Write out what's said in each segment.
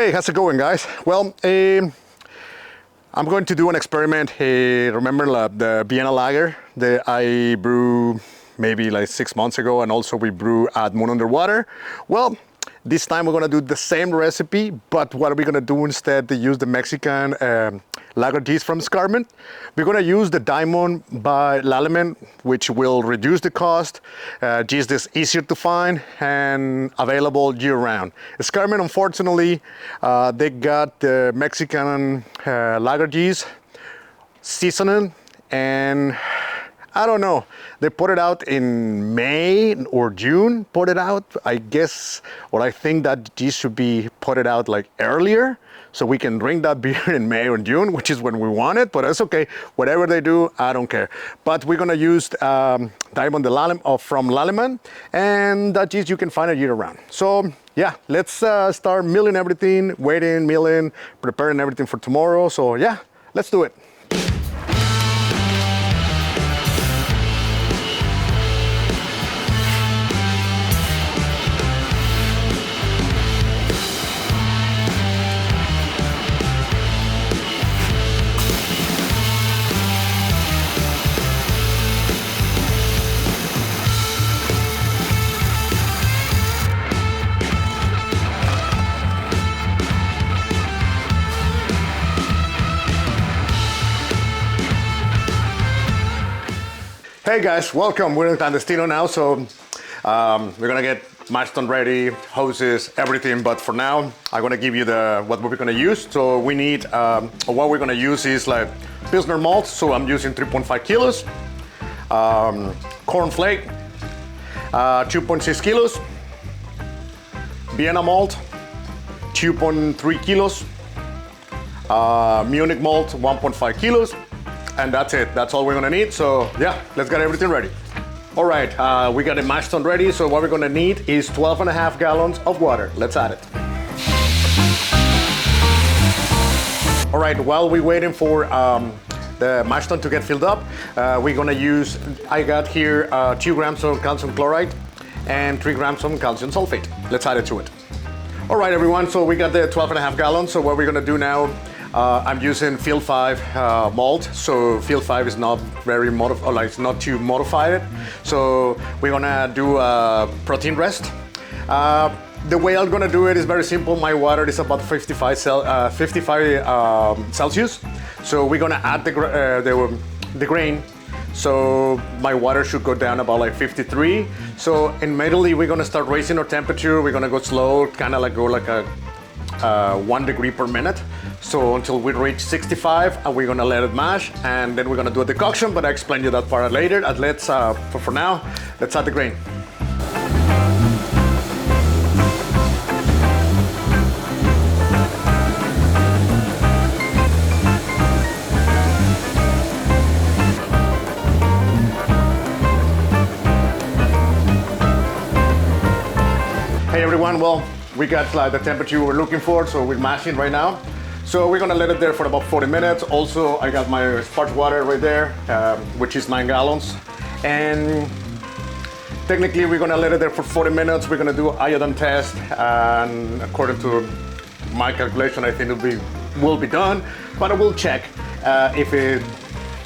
Hey, how's it going, guys? Well, I'm going to do an experiment. Remember the Vienna lager that I brew maybe like 6 months ago, and also we brew at Moon Underwater? Well, this time we're gonna do the same recipe, but what are we gonna do instead to use the Mexican lager yeast from Escarpment? We're gonna use the Diamond by Lallemand, which will reduce the cost. Yeast is easier to find and available year-round. Escarpment, unfortunately, they got the Mexican lager yeast seasoning, and I don't know. They put it out in May or June, put it out. I guess, or I think that yeast should be put it out like earlier, so we can drink that beer in May or June, which is when we want it, but it's okay. Whatever they do, I don't care. But we're gonna use Diamond from Lallemand, and that yeast you can find it year round. So yeah, let's start milling everything, waiting, milling, preparing everything for tomorrow. So yeah, let's do it. Hey guys, welcome. We're in Clandestino now, so we're gonna get mash tun ready, hoses, everything. But for now, I'm gonna give you what we're gonna use. So we need, what we're gonna use is like Pilsner malt. So I'm using 3.5 kilos, corn flake, 2.6 kilos, Vienna malt, 2.3 kilos, Munich malt, 1.5 kilos. And that's it. That's all we're gonna need. So yeah, let's get everything ready. All right, we got the mash tun ready. So what we're gonna need is 12.5 gallons of water. Let's add it. All right, while we're waiting for the mash tun to get filled up, we're gonna use, I got here 2 grams of calcium chloride and 3 grams of calcium sulfate. Let's add it to it. All right, everyone, so we got the 12.5 gallons. So what we're gonna do now, I'm using Field 5 malt, so Field 5 is not very modified, like it's not too modified. So we're gonna do a protein rest. The way I'm gonna do it is very simple. My water is about 55 Celsius. So we're gonna add the grain. So my water should go down about like 53. So immediately we're gonna start raising our temperature. We're gonna go slow, kind of like go like a 1 degree per minute. So until we reach 65, and we're gonna let it mash, and then we're gonna do a decoction, but I explain you that part later. And let's, for now, let's add the grain. Hey everyone, well, we got the temperature we're looking for, so we're mashing right now. So we're gonna let it there for about 40 minutes. Also, I got my sparge water right there, which is 9 gallons. And technically, we're gonna let it there for 40 minutes. We're gonna do iodine test, and according to my calculation, I think will be done. But I will check if it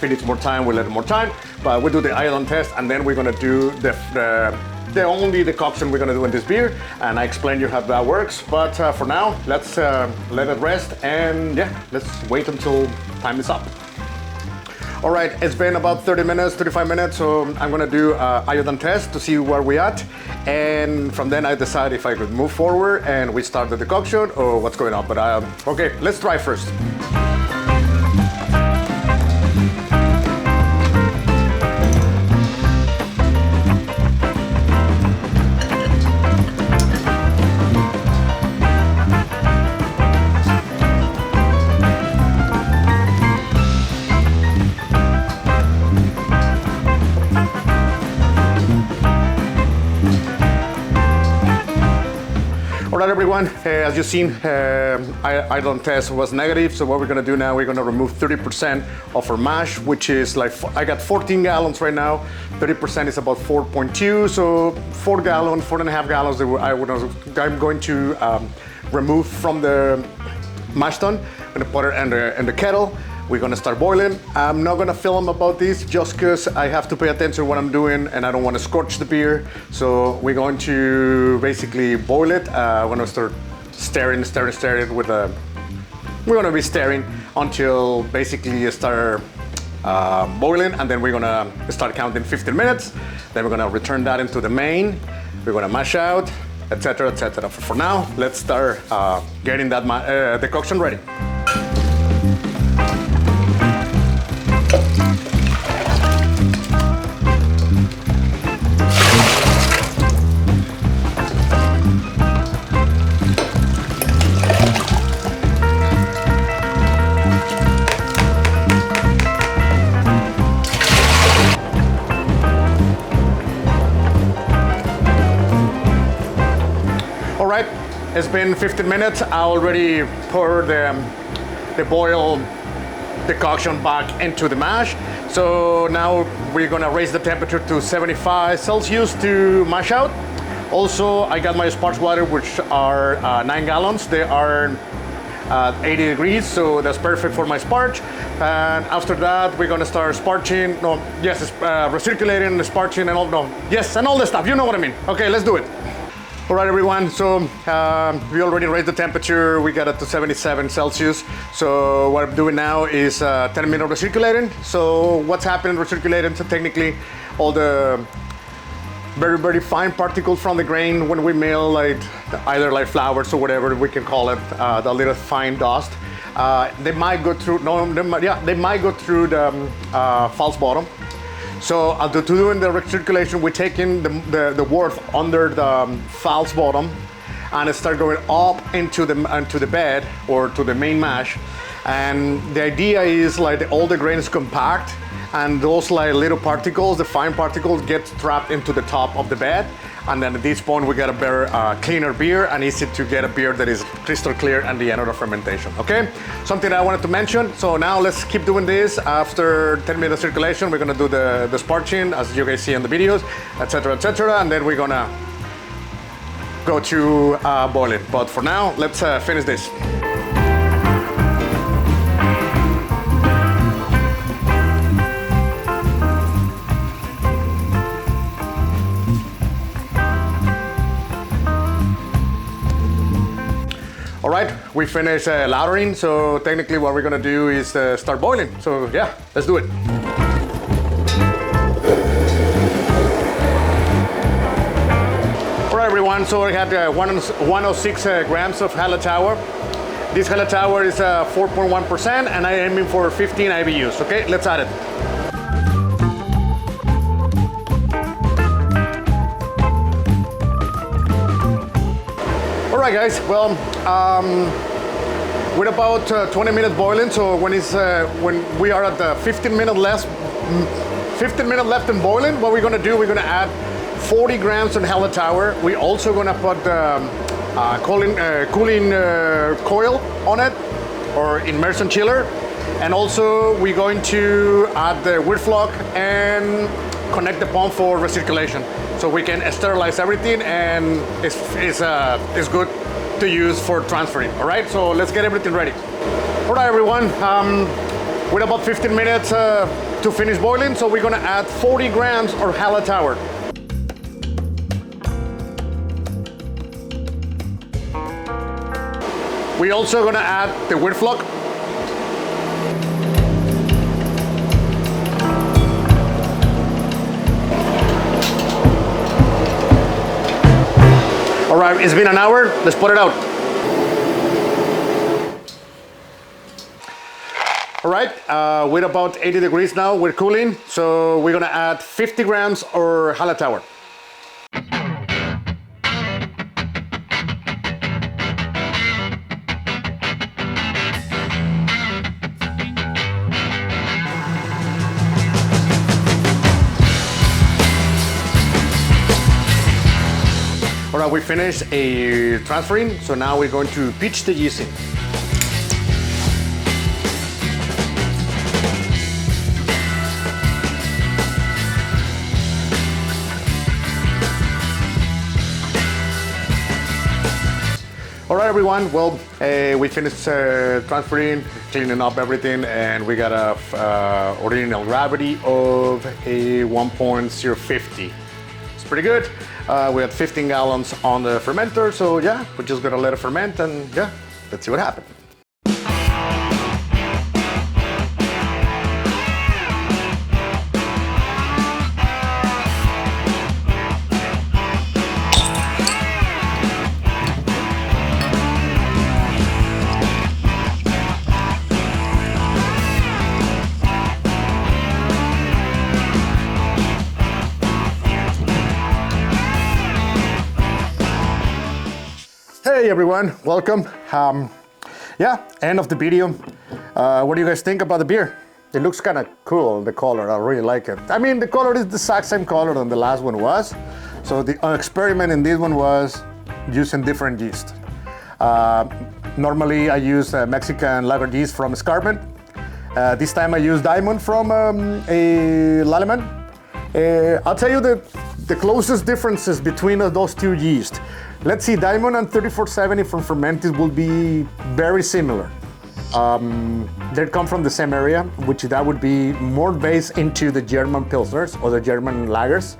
needs more time. We'll let it more time. But we'll do the iodine test, and then we're gonna do the only decoction we're gonna do in this beer, and I explain you how that works. But for now, let's let it rest, and yeah, let's wait until time is up. All right, it's been about 30 minutes, 35 minutes, so I'm gonna do iodine test to see where we're at, and from then I decide if I could move forward and we start the decoction or what's going on. But okay, let's try first. All right, everyone, as you've seen, iodine test was negative. So what we're gonna do now, we're gonna remove 30% of our mash, which is like, I got 14 gallons right now. 30% is about 4.2. So 4.5 gallons, I'm going to removed from the mash tun. I'm gonna put it in the kettle. We're gonna start boiling. I'm not gonna film about this just because I have to pay attention to what I'm doing and I don't want to scorch the beer. So we're going to basically boil it. We're gonna start stirring with a. We're gonna be stirring until basically it start boiling, and then we're gonna start counting 15 minutes. Then we're gonna return that into the main. We're gonna mash out, etc., etc. For now, let's start getting that decoction ready. All right, it's been 15 minutes. I already poured the boiled decoction back into the mash. So now we're gonna raise the temperature to 75 Celsius to mash out. Also, I got my sparge water, which are 9 gallons. They are 80 degrees, so that's perfect for my sparge. And after that, we're gonna start sparging. No, yes, recirculating, sparging, and all. No, yes, and all the stuff. You know what I mean. Okay, let's do it. All right, everyone, so we already raised the temperature. We got it to 77 Celsius. So what I'm doing now is 10 minutes recirculating. So what's happening recirculating? So technically, all the very, very fine particles from the grain when we mill, like either like flowers or whatever we can call it, the little fine dust, they might go through, they might go through the false bottom. So to doing the recirculation, we're taking the wort under the false bottom and start going up into the bed or to the main mash. And the idea is like all the grain is compact, and those like little particles, the fine particles, get trapped into the top of the bed. And then at this point, we get a better, cleaner beer, and easy to get a beer that is crystal clear at the end of the fermentation, okay? Something I wanted to mention, so now let's keep doing this. After 10 minutes of circulation, we're gonna do the sparging, as you guys see in the videos, etc., and then we're gonna go to boiling. But for now, let's finish this. All right, we finished lautering, so technically what we're gonna do is start boiling. So yeah, let's do it. All right, everyone, so I had 106 grams of halatour. This halatour is 4.1%, and I'm aiming for 15 IBUs, okay? Let's add it. All right, guys, well, we're about 20 minutes boiling, so when we are at the 15 minutes left in boiling, what we're gonna do, we're gonna add 40 grams of halatour. We're also gonna put cooling coil on it, or immersion chiller, and also we're going to add the wort flock and connect the pump for recirculation, so we can sterilize everything, and it's good to use for transferring. All right, so let's get everything ready. All right, everyone, with about 15 minutes to finish boiling, so we're gonna add 40 grams of halatour. We're also gonna add the wort flock. All right, it's been an hour, let's put it out. All right, we're about 80 degrees now, we're cooling, so we're gonna add 50 grams of halatour. All right, we finished transferring, so now we're going to pitch the yeast in. All right, right, everyone. Well, we finished transferring, cleaning up everything, and we got a original gravity of a 1.050. It's pretty good. We had 15 gallons on the fermenter, so yeah, we're just gonna let it ferment, and yeah, let's see what happens. Hey everyone, welcome. Yeah, end of the video. What do you guys think about the beer? It looks kind of cool, the color, I really like it. I mean, the color is the exact same color than the last one was. So the experiment in this one was using different yeast. Normally I use Mexican lager yeast from Escarpment. This time I use Diamond from a Lallemand. I'll tell you the closest differences between those two yeast. Let's see, Diamond and 3470 from Fermentis will be very similar. They come from the same area, which that would be more based into the German Pilsners or the German lagers.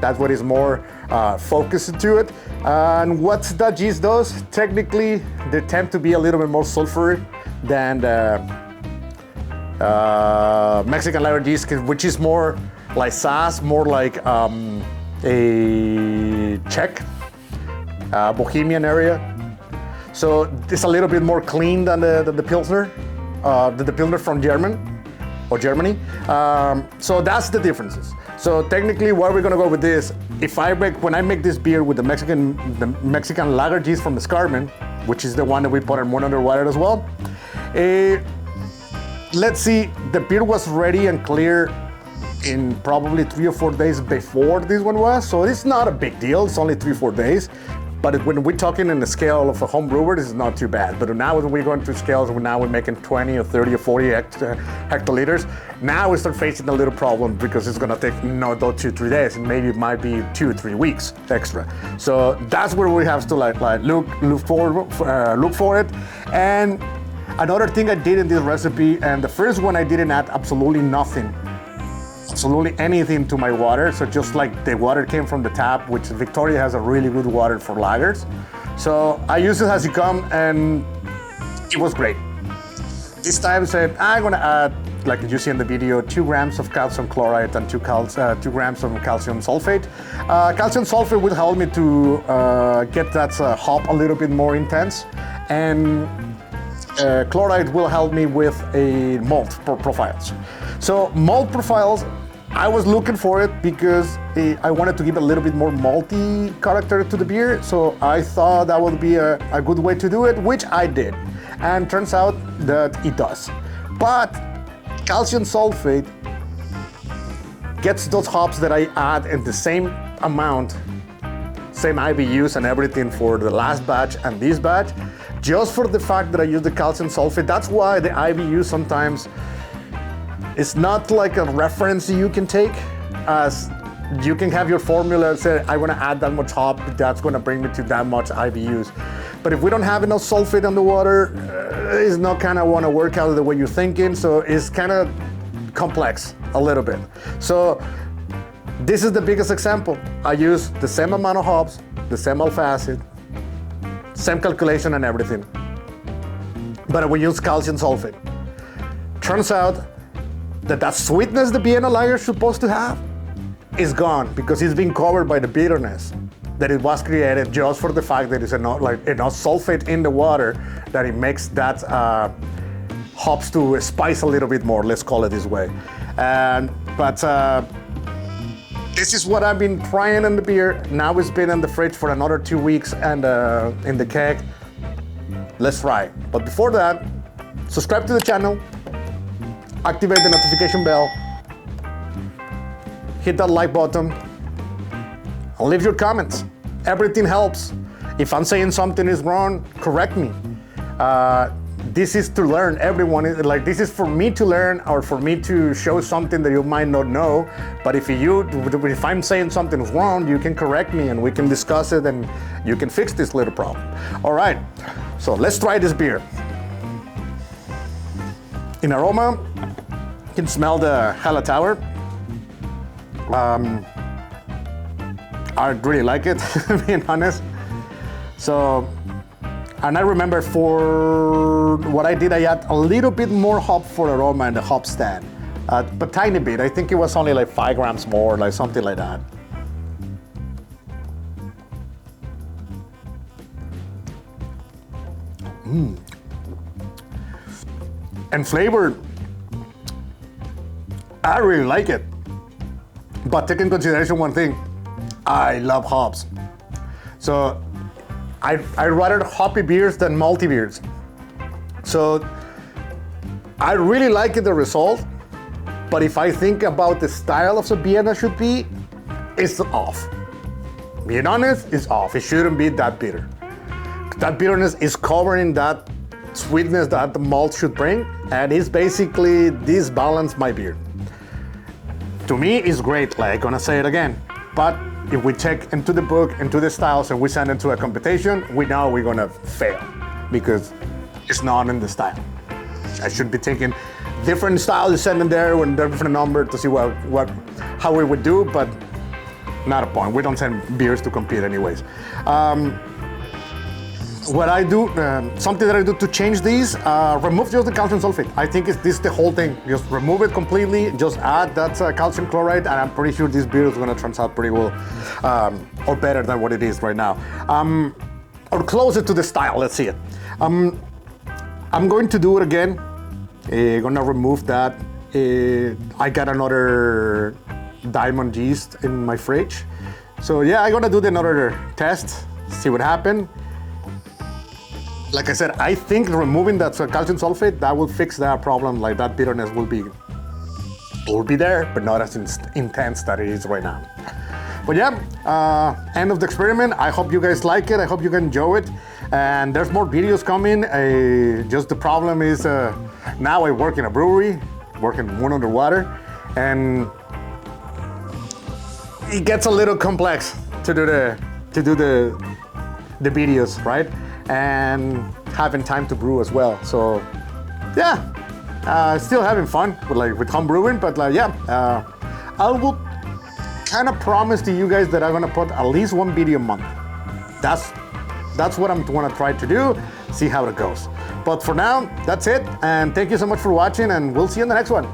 That's what is more focused to it. And what that yeast does, technically, they tend to be a little bit more sulfury than the Mexican lager yeast, which is more like Saaz, more like a Czech. Bohemian area, so it's a little bit more clean than the Pilsner, the Pilsner from Germany. So that's the differences. So technically, where we're gonna go with this? When I make this beer with the Mexican lager yeast from Escarpment, which is the one that we put in 100 water as well. Let's see, the beer was ready and clear in probably 3 or 4 days before this one was, so it's not a big deal. It's only 3 or 4 days. But when we're talking in the scale of a home brewer, this is not too bad. But now when we're going through scales, now we're making 20 or 30 or 40 hectoliters. Now we start facing a little problem because it's gonna take not 2 or 3 days, and maybe it might be 2 or 3 weeks extra. So that's where we have to look for it. And another thing I did in this recipe, and the first one I didn't add absolutely nothing. Absolutely anything to my water, so just like the water came from the tap, which Victoria has a really good water for lagers. So I use it as you come, and it was great. This time I said, I'm gonna add, like you see in the video, 2 grams of calcium chloride and 2 grams of calcium sulfate. Calcium sulfate will help me to get that hop a little bit more intense, and chloride will help me with a malt profiles. So malt profiles, I was looking for it because I wanted to give a little bit more malty character to the beer. So I thought that would be a good way to do it, which I did. And turns out that it does. But calcium sulfate gets those hops that I add in the same amount, same IBUs and everything for the last batch and this batch, just for the fact that I use the calcium sulfate. That's why the IBU sometimes it's not like a reference you can take, as you can have your formula and say, I want to add that much hop, that's going to bring me to that much IBUs. But if we don't have enough sulfate in the water, it's not kind of want to work out the way you're thinking, so it's kind of complex a little bit. So this is the biggest example. I use the same amount of hops, the same alpha acid, same calculation and everything, but we use calcium sulfate. Turns out that sweetness the Vienna lager is supposed to have is gone because it's been covered by the bitterness that it was created just for the fact that there's enough sulfate in the water that it makes that hops to spice a little bit more, let's call it this way. But this is what I've been trying in the beer. Now it's been in the fridge for another 2 weeks and in the keg. Let's try it. But before that, subscribe to the channel, activate the notification bell, hit that like button, and leave your comments. Everything helps. If I'm saying something is wrong, correct me. this is to learn. Everyone is like, this is for me to learn or for me to show something that you might not know. But if I'm saying something's wrong, you can correct me and we can discuss it and you can fix this little problem. All right, so let's try this beer. In aroma, you can smell the Hallertauer. I really like it, being honest. So, and I remember for what I did, I add a little bit more hop for aroma in the hop stand, but tiny bit. I think it was only like 5 grams more, like something like that. And flavor, I really like it. But take in consideration one thing, I love hops. So I rather hoppy beers than malty beers. So I really like the result, but if I think about the style of the Vienna should be, it's off. Being honest, it's off. It shouldn't be that bitter. That bitterness is covering that sweetness that the malt should bring, and it's basically disbalanced my beer. To me, it's great, like I'm gonna say it again, but if we check into the book, into the styles, and we send it to a competition, we know we're gonna fail because it's not in the style. I should be taking different styles, send them there with different number to see how we would do, but not a point. We don't send beers to compete anyways. What I do, something that I do to change these, remove just the calcium sulfate. I think this is the whole thing. Just remove it completely, just add that calcium chloride, and I'm pretty sure this beer is gonna turn out pretty well, or better than what it is right now. Or closer to the style, let's see it. I'm going to do it again. Gonna remove that. I got another diamond yeast in my fridge. So yeah, I'm gonna do another test, see what happened. Like I said, I think removing that calcium sulfate, that will fix that problem. Like that bitterness will be there, but not as intense that it is right now. But yeah, end of the experiment. I hope you guys like it. I hope you can enjoy it. And there's more videos coming. Just the problem is now I work in a brewery, working one underwater, and it gets a little complex to do the videos, right? And having time to brew as well. So yeah, still having fun with home brewing, but I will kind of promise to you guys that I'm gonna put at least one video a month. That's what I'm gonna try to do, see how it goes. But for now, that's it, and thank you so much for watching, and we'll see you in the next one.